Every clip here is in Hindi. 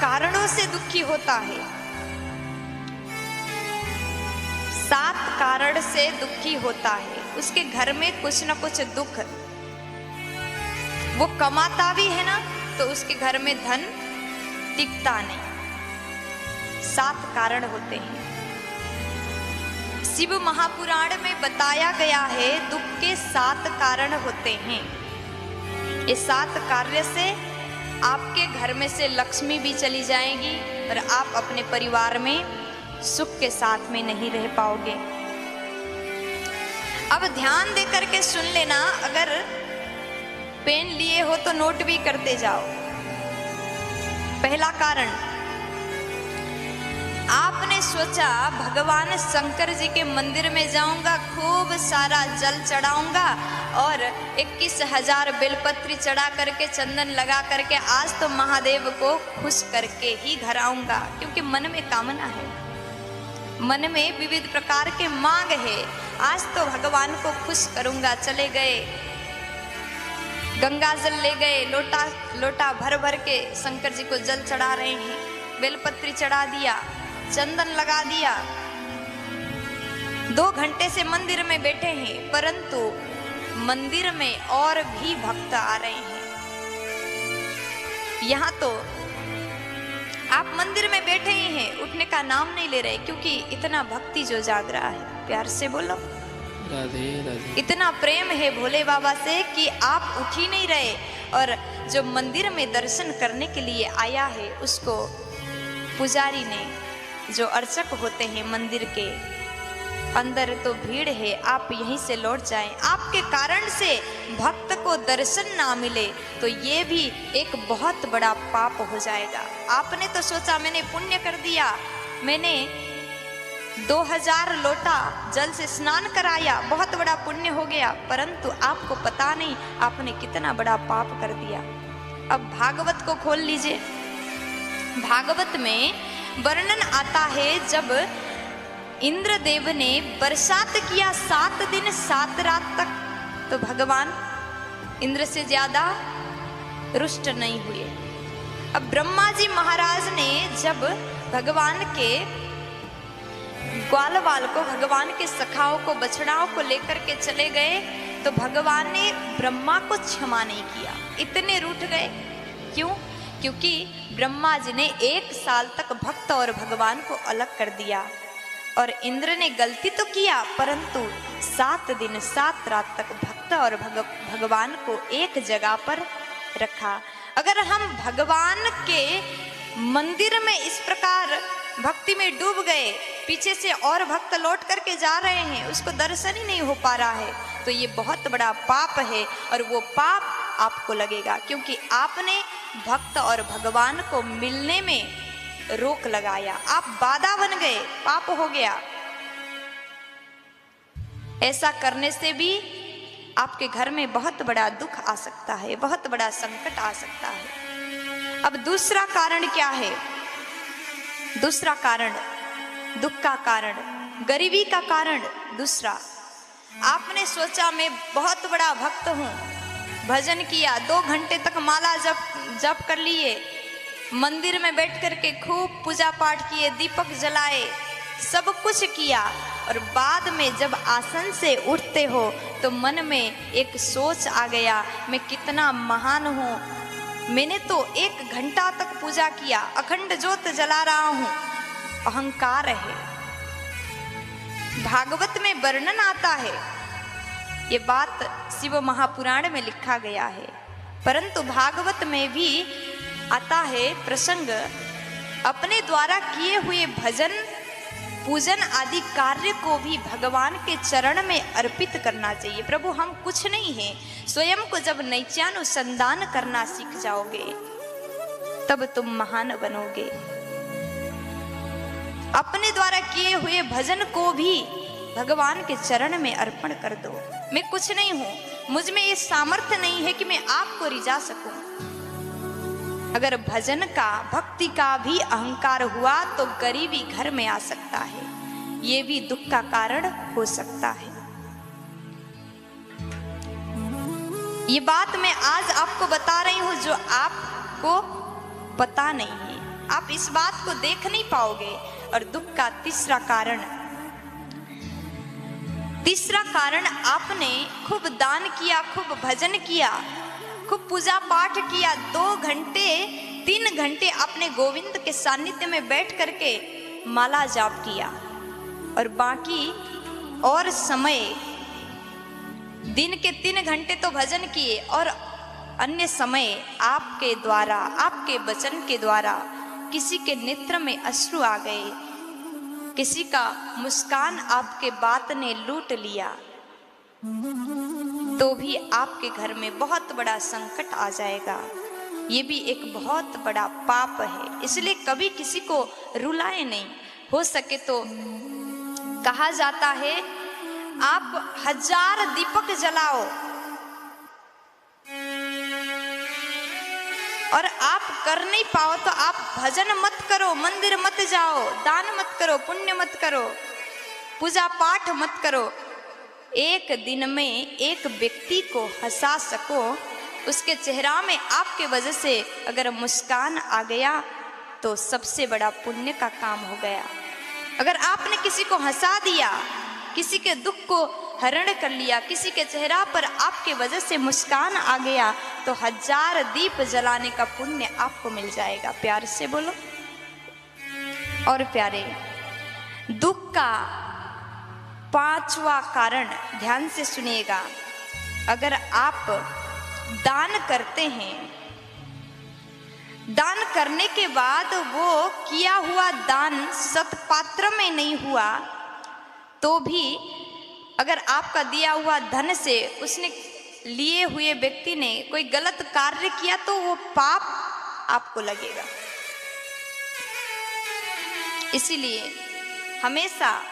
कारणों से दुखी होता है, 7 कारण से दुखी होता है। उसके घर में कुछ न कुछ दुख, वो कमाता भी है ना तो उसके घर में धन टिकता नहीं। 7 कारण होते हैं। शिव महापुराण में बताया गया है दुख के 7 कारण होते हैं। ये 7 कार्य से आपके घर में से लक्ष्मी भी चली जाएगी और आप अपने परिवार में सुख के साथ में नहीं रह पाओगे। अब ध्यान दे करके सुन लेना, अगर पेन लिए हो तो नोट भी करते जाओ। पहला कारण, आपने सोचा भगवान शंकर जी के मंदिर में जाऊंगा, खूब सारा जल चढ़ाऊंगा और 21,000 बेलपत्री चढ़ा करके चंदन लगा करके आज तो महादेव को खुश करके ही घर आऊंगा, क्योंकि मन में कामना है, मन में विविध प्रकार के मांग है। आज तो भगवान को खुश करूंगा। चले गए, गंगा जल ले गए, लोटा लोटा भर भर के शंकर जी को जल चढ़ा रहे हैं, बेलपत्री चढ़ा दिया, चंदन लगा दिया। 2 घंटे से मंदिर में बैठे हैं, परंतु मंदिर में और भी भक्त आ रहे हैं। यहाँ तो आप मंदिर में बैठे ही हैं, उठने का नाम नहीं ले रहे, क्योंकि इतना भक्ति जो जाग रहा है। प्यार से बोलो राधे राधे। इतना प्रेम है भोले बाबा से कि आप उठ ही नहीं रहे। और जो मंदिर में दर्शन करने के लिए आया है, उसको पुजारी ने, जो अर्चक होते हैं मंदिर के अंदर, तो भीड़ है, आप यहीं से लौट जाएं। आपके कारण से भक्त को दर्शन ना मिले तो ये भी एक बहुत बड़ा पाप हो जाएगा। आपने तो सोचा मैंने पुण्य कर दिया, मैंने 2000 लोटा जल से स्नान कराया, बहुत बड़ा पुण्य हो गया, परंतु आपको पता नहीं आपने कितना बड़ा पाप कर दिया। अब भागवत को खोल लीजिए। भागवत में वर्णन आता है जब इंद्रदेव ने बरसात किया 7 दिन 7 रात तक, तो भगवान इंद्र से ज्यादा रुष्ट नहीं हुए। अब ब्रह्मा जी महाराज ने जब भगवान के ग्वालवाल को, भगवान के सखाओं को, बछड़ाओं को लेकर के चले गए, तो भगवान ने ब्रह्मा को क्षमा नहीं किया, इतने रूठ गए। क्यों? क्योंकि ब्रह्मा जी ने 1 साल तक भक्त और भगवान को अलग कर दिया, और इंद्र ने गलती तो किया, परंतु 7 दिन 7 रात तक भक्त और भगवान को एक जगह पर रखा। अगर हम भगवान के मंदिर में इस प्रकार भक्ति में डूब गए, पीछे से और भक्त लौट करके जा रहे हैं, उसको दर्शन ही नहीं हो पा रहा है, तो ये बहुत बड़ा पाप है, और वो पाप आपको लगेगा, क्योंकि आपने भक्त और भगवान को मिलने में रोक लगाया, आप बाधा बन गए, पाप हो गया। ऐसा करने से भी आपके घर में बहुत बड़ा दुख आ सकता है, बहुत बड़ा संकट आ सकता है। अब दूसरा कारण क्या है? दूसरा कारण, दुख का कारण, गरीबी का कारण दूसरा। आपने सोचा मैं बहुत बड़ा भक्त हूँ, भजन किया, 2 घंटे तक माला जप कर लिए, मंदिर में बैठ करके खूब पूजा पाठ किए, दीपक जलाए, सब कुछ किया, और बाद में जब आसन से उठते हो तो मन में एक सोच आ गया, मैं कितना महान हूँ, मैंने तो 1 घंटा तक पूजा किया, अखंड ज्योत जला रहा हूँ, अहंकार है। भागवत में वर्णन आता है, ये बात शिव महापुराण में लिखा गया है, परंतु भागवत में भी आता है प्रसंग, अपने द्वारा किए हुए भजन पूजन आदि कार्य को भी भगवान के चरण में अर्पित करना चाहिए। प्रभु हम कुछ नहीं हैं, स्वयं को जब नैत्यानुसंधान करना सीख जाओगे तब तुम महान बनोगे। अपने द्वारा किए हुए भजन को भी भगवान के चरण में अर्पण कर दो। मैं कुछ नहीं हूं, मुझ में ये सामर्थ्य नहीं है कि मैं आपको रिझा सकूं। अगर भजन का, भक्ति का भी अहंकार हुआ तो गरीबी घर में आ सकता है, ये भी दुख का कारण हो सकता है। ये बात मैं आज आपको बता रही हूं जो आपको पता नहीं है। आप इस बात को देख नहीं पाओगे। और दुख का तीसरा कारण आपने खूब दान किया, खूब भजन किया, खूब पूजा पाठ किया, 2 घंटे 3 घंटे आपने गोविंद के सानिध्य में बैठ करके माला जाप किया, और बाकी और समय दिन के 3 घंटे तो भजन किए, और अन्य समय आपके द्वारा, आपके वचन के द्वारा किसी के नेत्र में अश्रु आ गए, किसी का मुस्कान आपके बात ने लूट लिया, तो भी आपके घर में बहुत बड़ा संकट आ जाएगा। ये भी एक बहुत बड़ा पाप है। इसलिए कभी किसी को रुलाए नहीं। हो सके तो कहा जाता है आप 1000 दीपक जलाओ और आप कर नहीं पाओ तो आप भजन मत करो, मंदिर मत जाओ, दान मत करो, पुण्य मत करो, पूजा पाठ मत करो। एक दिन में एक व्यक्ति को हंसा सको, उसके चेहरा में आपके वजह से अगर मुस्कान आ गया तो सबसे बड़ा पुण्य का काम हो गया। अगर आपने किसी को हंसा दिया, किसी के दुख को हरण कर लिया, किसी के चेहरा पर आपके वजह से मुस्कान आ गया, तो 1000 दीप जलाने का पुण्य आपको मिल जाएगा। प्यार से बोलो। और प्यारे, दुख का 5वां कारण ध्यान से सुनिएगा। अगर आप दान करते हैं, दान करने के बाद वो किया हुआ दान सत्पात्र में नहीं हुआ, तो भी अगर आपका दिया हुआ धन से उसने लिए हुए व्यक्ति ने कोई गलत कार्य किया तो वो पाप आपको लगेगा। इसीलिए हमेशा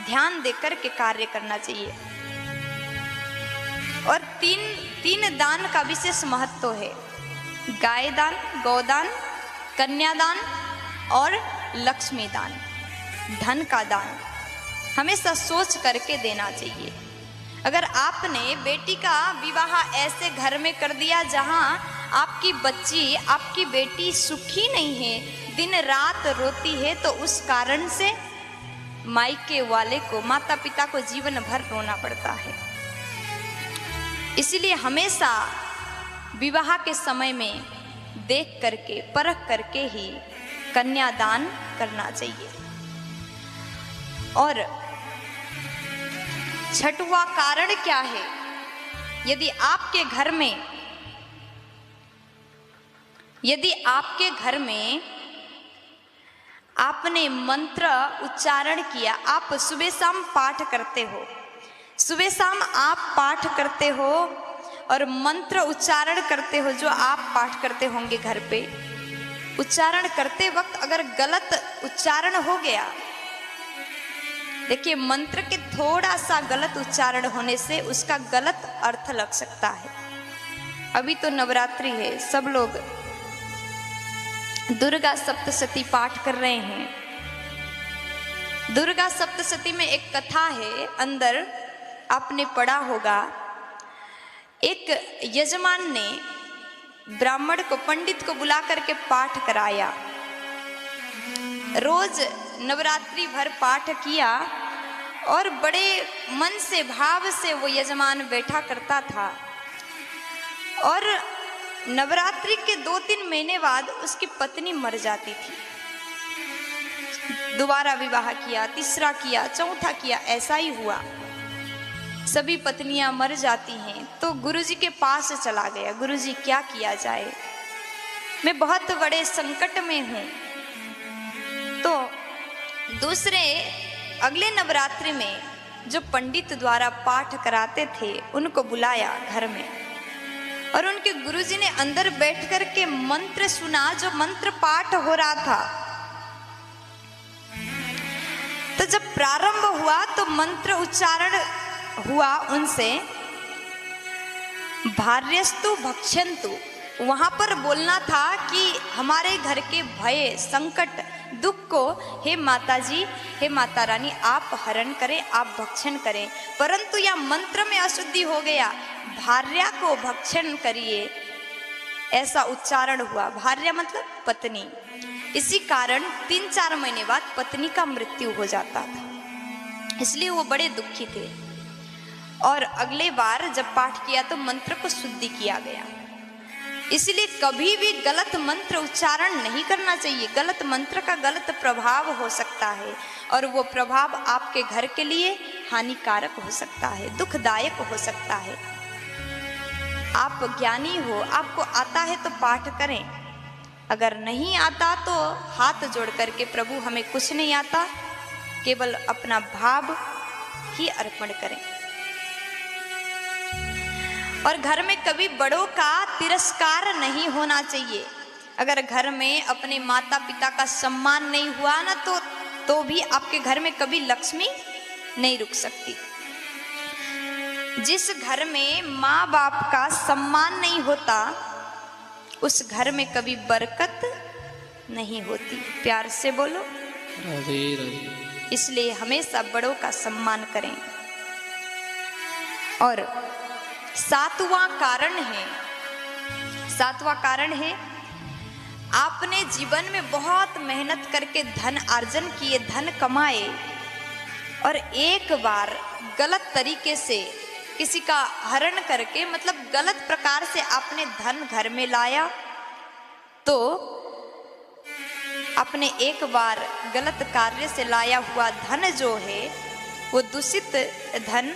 ध्यान देकर के कार्य करना चाहिए। और तीन दान का विशेष महत्व है। गाय दान, गौदान, कन्यादान और लक्ष्मी दान, धन का दान हमेशा सोच करके देना चाहिए। अगर आपने बेटी का विवाह ऐसे घर में कर दिया जहां आपकी बच्ची, आपकी बेटी सुखी नहीं है, दिन रात रोती है, तो उस कारण से मायके वाले को, माता पिता को जीवन भर रोना पड़ता है। इसलिए हमेशा विवाह के समय में देख करके, परख करके ही कन्यादान करना चाहिए। और 6वां कारण क्या है? यदि आपके घर में आपने मंत्र उच्चारण किया, आप सुबह शाम पाठ करते हो, सुबह शाम आप पाठ करते हो और मंत्र उच्चारण करते हो, जो आप पाठ करते होंगे घर पे, उच्चारण करते वक्त अगर गलत उच्चारण हो गया, देखिए मंत्र के थोड़ा सा गलत उच्चारण होने से उसका गलत अर्थ लग सकता है। अभी तो नवरात्रि है, सब लोग दुर्गा सप्तशती पाठ कर रहे हैं। दुर्गा सप्तशती में एक कथा है, अंदर आपने पढ़ा होगा, एक यजमान ने ब्राह्मण को, पंडित को बुला करके पाठ कराया। रोज नवरात्रि भर पाठ किया और बड़े मन से, भाव से वो यजमान बैठा करता था। और नवरात्रि के 2-3 महीने बाद उसकी पत्नी मर जाती थी। दोबारा विवाह किया, तीसरा किया, चौथा किया, ऐसा ही हुआ। सभी पत्नियां मर जाती हैं तो गुरुजी के पास चला गया, गुरुजी क्या किया जाए, मैं बहुत बड़े संकट में हूँ। तो अगले नवरात्रि में जो पंडित द्वारा पाठ कराते थे उनको बुलाया घर में, और उनके गुरुजी ने अंदर बैठ कर के मंत्र सुना, जो मंत्र पाठ हो रहा था। तो जब प्रारंभ हुआ तो मंत्र उच्चारण हुआ उनसे, भार्यस्तु भक्ष्यन्तु, वहां पर बोलना था कि हमारे घर के भय, संकट, दुख को हे माता जी, हे माता रानी आप हरण करें, आप भक्षण करें। परंतु यह मंत्र में अशुद्धि हो गया, भार्या को भक्षण करिए, ऐसा उच्चारण हुआ। भार्या मतलब पत्नी। इसी कारण 3-4 महीने बाद पत्नी का मृत्यु हो जाता था, इसलिए वो बड़े दुखी थे। और अगले बार जब पाठ किया तो मंत्र को शुद्धि किया गया। इसलिए कभी भी गलत मंत्र उच्चारण नहीं करना चाहिए। गलत मंत्र का गलत प्रभाव हो सकता है और वो प्रभाव आपके घर के लिए हानिकारक हो सकता है, दुखदायक हो सकता है। आप ज्ञानी हो, आपको आता है तो पाठ करें, अगर नहीं आता तो हाथ जोड़ करके प्रभु हमें कुछ नहीं आता, केवल अपना भाव ही अर्पण करें। और घर में कभी बड़ों का तिरस्कार नहीं होना चाहिए। अगर घर में अपने माता पिता का सम्मान नहीं हुआ ना तो भी आपके घर में कभी लक्ष्मी नहीं रुक सकती। जिस घर में माँ बाप का सम्मान नहीं होता उस घर में कभी बरकत नहीं होती। प्यार से बोलो राधे राधे। इसलिए हमेशा बड़ों का सम्मान करें। और सातवां कारण है आपने जीवन में बहुत मेहनत करके धन अर्जन किए, धन कमाए और एक बार गलत तरीके से किसी का हरण करके, मतलब गलत प्रकार से आपने धन घर में लाया, तो आपने एक बार गलत कार्य से लाया हुआ धन जो है वो दूषित धन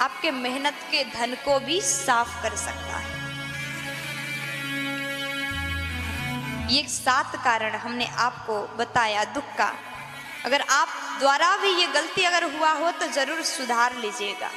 आपके मेहनत के धन को भी साफ कर सकता है। ये 7 कारण हमने आपको बताया दुख का। अगर आप द्वारा भी ये गलती अगर हुआ हो तो जरूर सुधार लीजिएगा।